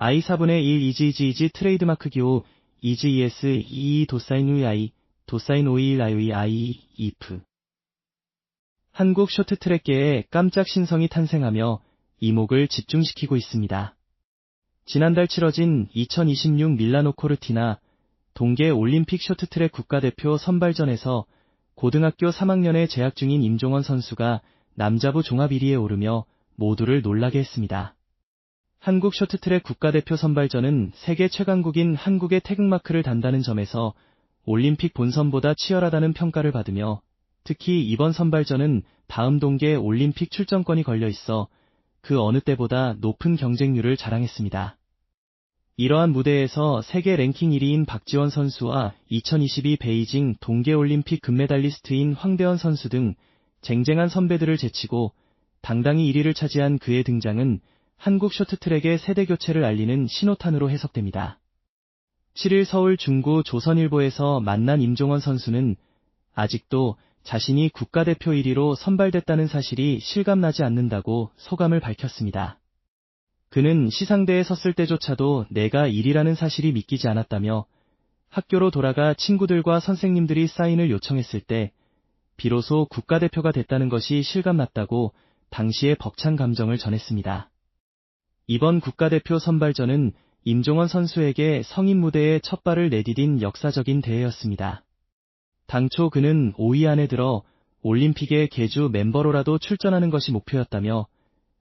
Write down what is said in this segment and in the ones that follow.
I4분의 1 이지 트레이드마크 기호 이지ES 22 도사인 I 도사인 51 I if 한국 쇼트트랙계에 깜짝 신성이 탄생하며 이목을 집중시키고 있습니다. 지난달 치러진 2026 밀라노 코르티나 동계 올림픽 쇼트트랙 국가대표 선발전에서 고등학교 3학년에 재학 중인 임종원 선수가 남자부 종합 1위에 오르며 모두를 놀라게 했습니다. 한국 쇼트트랙 국가대표 선발전은 세계 최강국인 한국의 태극마크를 단다는 점에서 올림픽 본선보다 치열하다는 평가를 받으며 특히 이번 선발전은 다음 동계 올림픽 출전권이 걸려 있어 그 어느 때보다 높은 경쟁률을 자랑했습니다. 이러한 무대에서 세계 랭킹 1위인 박지원 선수와 2022 베이징 동계올림픽 금메달리스트인 황대헌 선수 등 쟁쟁한 선배들을 제치고 당당히 1위를 차지한 그의 등장은 한국 쇼트트랙의 세대교체를 알리는 신호탄으로 해석됩니다. 7일 서울 중구 조선일보에서 만난 임종원 선수는 아직도 자신이 국가대표 1위로 선발됐다는 사실이 실감나지 않는다고 소감을 밝혔습니다. 그는 시상대에 섰을 때조차도 내가 1위라는 사실이 믿기지 않았다며 학교로 돌아가 친구들과 선생님들이 사인을 요청했을 때 비로소 국가대표가 됐다는 것이 실감났다고 당시의 벅찬 감정을 전했습니다. 이번 국가대표 선발전은 임종원 선수에게 성인 무대에 첫 발을 내디딘 역사적인 대회였습니다. 당초 그는 5위 안에 들어 올림픽의 계주 멤버로라도 출전하는 것이 목표였다며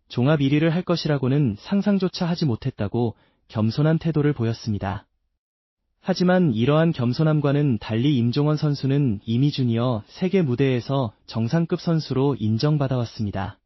종합 1위를 할 것이라고는 상상조차 하지 못했다고 겸손한 태도를 보였습니다. 하지만 이러한 겸손함과는 달리 임종원 선수는 이미 주니어 세계 무대에서 정상급 선수로 인정받아왔습니다.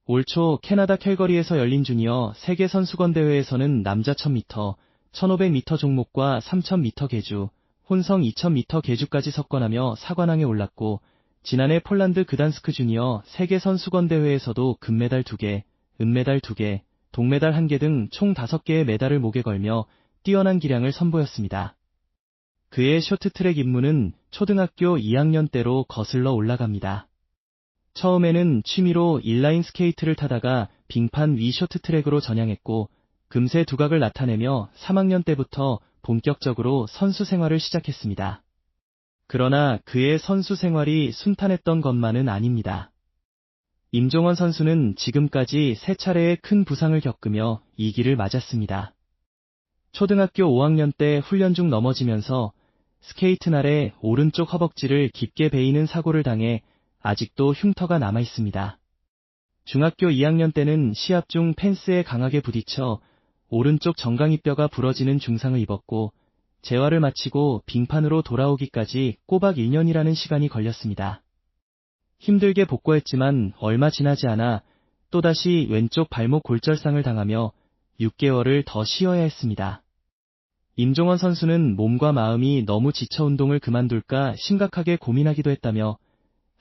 올 초 캐나다 캘거리에서 열린 주니어 세계선수권대회에서는 남자 1000m, 1500m 종목과 3000m 계주, 혼성 2000m 계주까지 석권하며 4관왕에 올랐고 지난해 폴란드 그단스크 주니어 세계선수권대회에서도 금메달 2개, 은메달 2개, 동메달 1개 등 총 5개의 메달을 목에 걸며 뛰어난 기량을 선보였습니다. 그의 쇼트트랙 입문은 초등학교 2학년 때로 거슬러 올라갑니다. 처음에는 취미로 인라인 스케이트를 타다가 빙판 위 쇼트트랙으로 전향했고 금세 두각을 나타내며 3학년 때부터 본격적으로 선수 생활을 시작했습니다. 그러나 그의 선수 생활이 순탄했던 것만은 아닙니다. 임종원 선수는 지금까지 3차례의 큰 부상을 겪으며 이 길을 맞았습니다. 초등학교 5학년 때 훈련 중 넘어지면서 스케이트 날에 오른쪽 허벅지를 깊게 베이는 사고를 당해 아직도 흉터가 남아있습니다. 중학교 2학년 때는 시합 중 펜스에 강하게 부딪혀 오른쪽 정강이뼈가 부러지는 중상을 입었고 재활을 마치고 빙판으로 돌아오기까지 꼬박 1년이라는 시간이 걸렸습니다. 힘들게 복구했지만 얼마 지나지 않아 또다시 왼쪽 발목 골절상을 당하며 6개월을 더 쉬어야 했습니다. 임종원 선수는 몸과 마음이 너무 지쳐 운동을 그만둘까 심각하게 고민하기도 했다며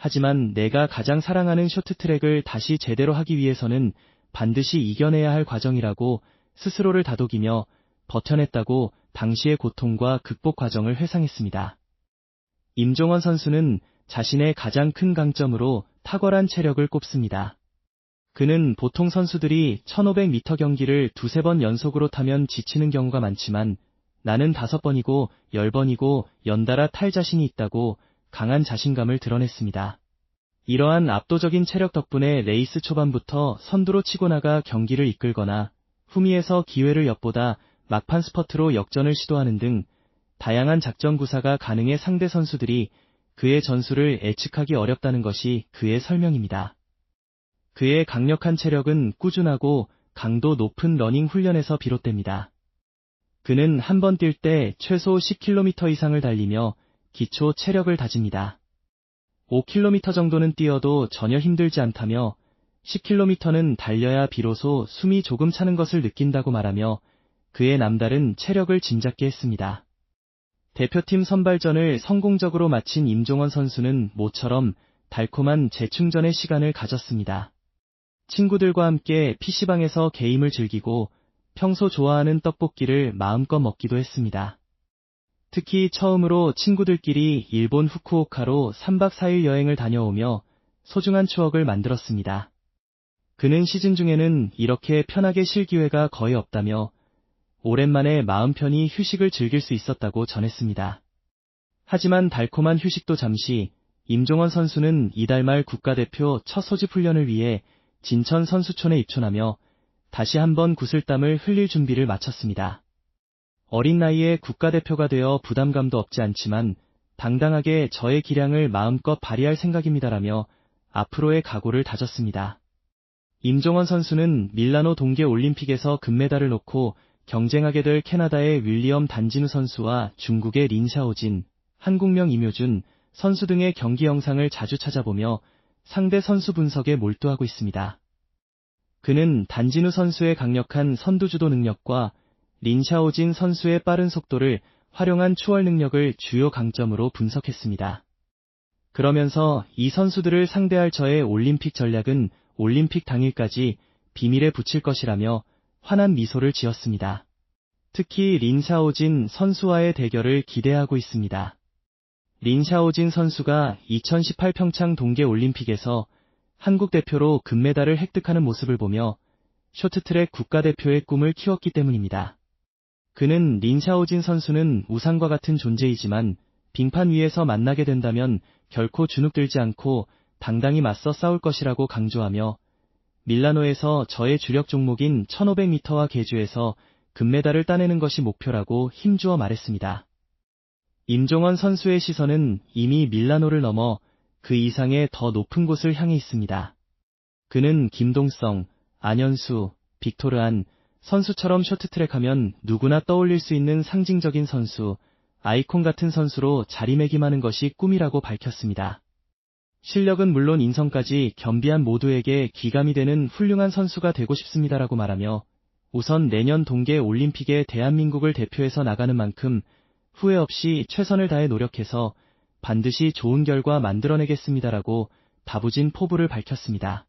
하지만 내가 가장 사랑하는 쇼트트랙을 다시 제대로 하기 위해서는 반드시 이겨내야 할 과정이라고 스스로를 다독이며 버텨냈다고 당시의 고통과 극복 과정을 회상했습니다. 임종원 선수는 자신의 가장 큰 강점으로 탁월한 체력을 꼽습니다. 그는 보통 선수들이 1500m 경기를 2-3번 연속으로 타면 지치는 경우가 많지만 나는 5번이고 10번이고 연달아 탈 자신이 있다고 강한 자신감을 드러냈습니다. 이러한 압도적인 체력 덕분에 레이스 초반부터 선두로 치고 나가 경기를 이끌거나 후미에서 기회를 엿보다 막판 스퍼트로 역전을 시도하는 등 다양한 작전 구사가 가능해 상대 선수들이 그의 전술을 예측하기 어렵다는 것이 그의 설명입니다. 그의 강력한 체력은 꾸준하고 강도 높은 러닝 훈련에서 비롯됩니다. 그는 한 번 뛸 때 최소 10km 이상을 달리며 기초 체력을 다집니다. 5km 정도는 뛰어도 전혀 힘들지 않다며 10km는 달려야 비로소 숨이 조금 차는 것을 느낀다고 말하며 그의 남다른 체력을 짐작게 했습니다. 대표팀 선발전을 성공적으로 마친 임종원 선수는 모처럼 달콤한 재충전의 시간을 가졌습니다. 친구들과 함께 PC방에서 게임을 즐기고 평소 좋아하는 떡볶이를 마음껏 먹기도 했습니다. 특히 처음으로 친구들끼리 일본 후쿠오카로 3박 4일 여행을 다녀오며 소중한 추억을 만들었습니다. 그는 시즌 중에는 이렇게 편하게 쉴 기회가 거의 없다며 오랜만에 마음 편히 휴식을 즐길 수 있었다고 전했습니다. 하지만 달콤한 휴식도 잠시, 임종원 선수는 이달 말 국가대표 첫 소집 훈련을 위해 진천 선수촌에 입촌하며 다시 한번 구슬땀을 흘릴 준비를 마쳤습니다. 어린 나이에 국가대표가 되어 부담감도 없지 않지만 당당하게 저의 기량을 마음껏 발휘할 생각입니다라며 앞으로의 각오를 다졌습니다. 임종원 선수는 밀라노 동계올림픽에서 금메달을 놓고 경쟁하게 될 캐나다의 윌리엄 단진우 선수와 중국의 린샤오진, 한국명 임효준 선수 등의 경기 영상을 자주 찾아보며 상대 선수 분석에 몰두하고 있습니다. 그는 단진우 선수의 강력한 선두주도 능력과 린샤오진 선수의 빠른 속도를 활용한 추월 능력을 주요 강점으로 분석했습니다. 그러면서 이 선수들을 상대할 저의 올림픽 전략은 올림픽 당일까지 비밀에 붙일 것이라며 환한 미소를 지었습니다. 특히 린샤오진 선수와의 대결을 기대하고 있습니다. 린샤오진 선수가 2018 평창 동계올림픽에서 한국 대표로 금메달을 획득하는 모습을 보며 쇼트트랙 국가대표의 꿈을 키웠기 때문입니다. 그는 린샤오진 선수는 우상과 같은 존재이지만 빙판 위에서 만나게 된다면 결코 주눅들지 않고 당당히 맞서 싸울 것이라고 강조하며 밀라노에서 저의 주력 종목인 1500m와 계주에서 금메달을 따내는 것이 목표라고 힘주어 말했습니다. 임종원 선수의 시선은 이미 밀라노를 넘어 그 이상의 더 높은 곳을 향해 있습니다. 그는 김동성, 안현수, 빅토르안 선수처럼 쇼트트랙하면 누구나 떠올릴 수 있는 상징적인 선수, 아이콘 같은 선수로 자리매김하는 것이 꿈이라고 밝혔습니다. 실력은 물론 인성까지 겸비한 모두에게 귀감이 되는 훌륭한 선수가 되고 싶습니다라고 말하며 우선 내년 동계올림픽에 대한민국을 대표해서 나가는 만큼 후회 없이 최선을 다해 노력해서 반드시 좋은 결과 만들어내겠습니다라고 다부진 포부를 밝혔습니다.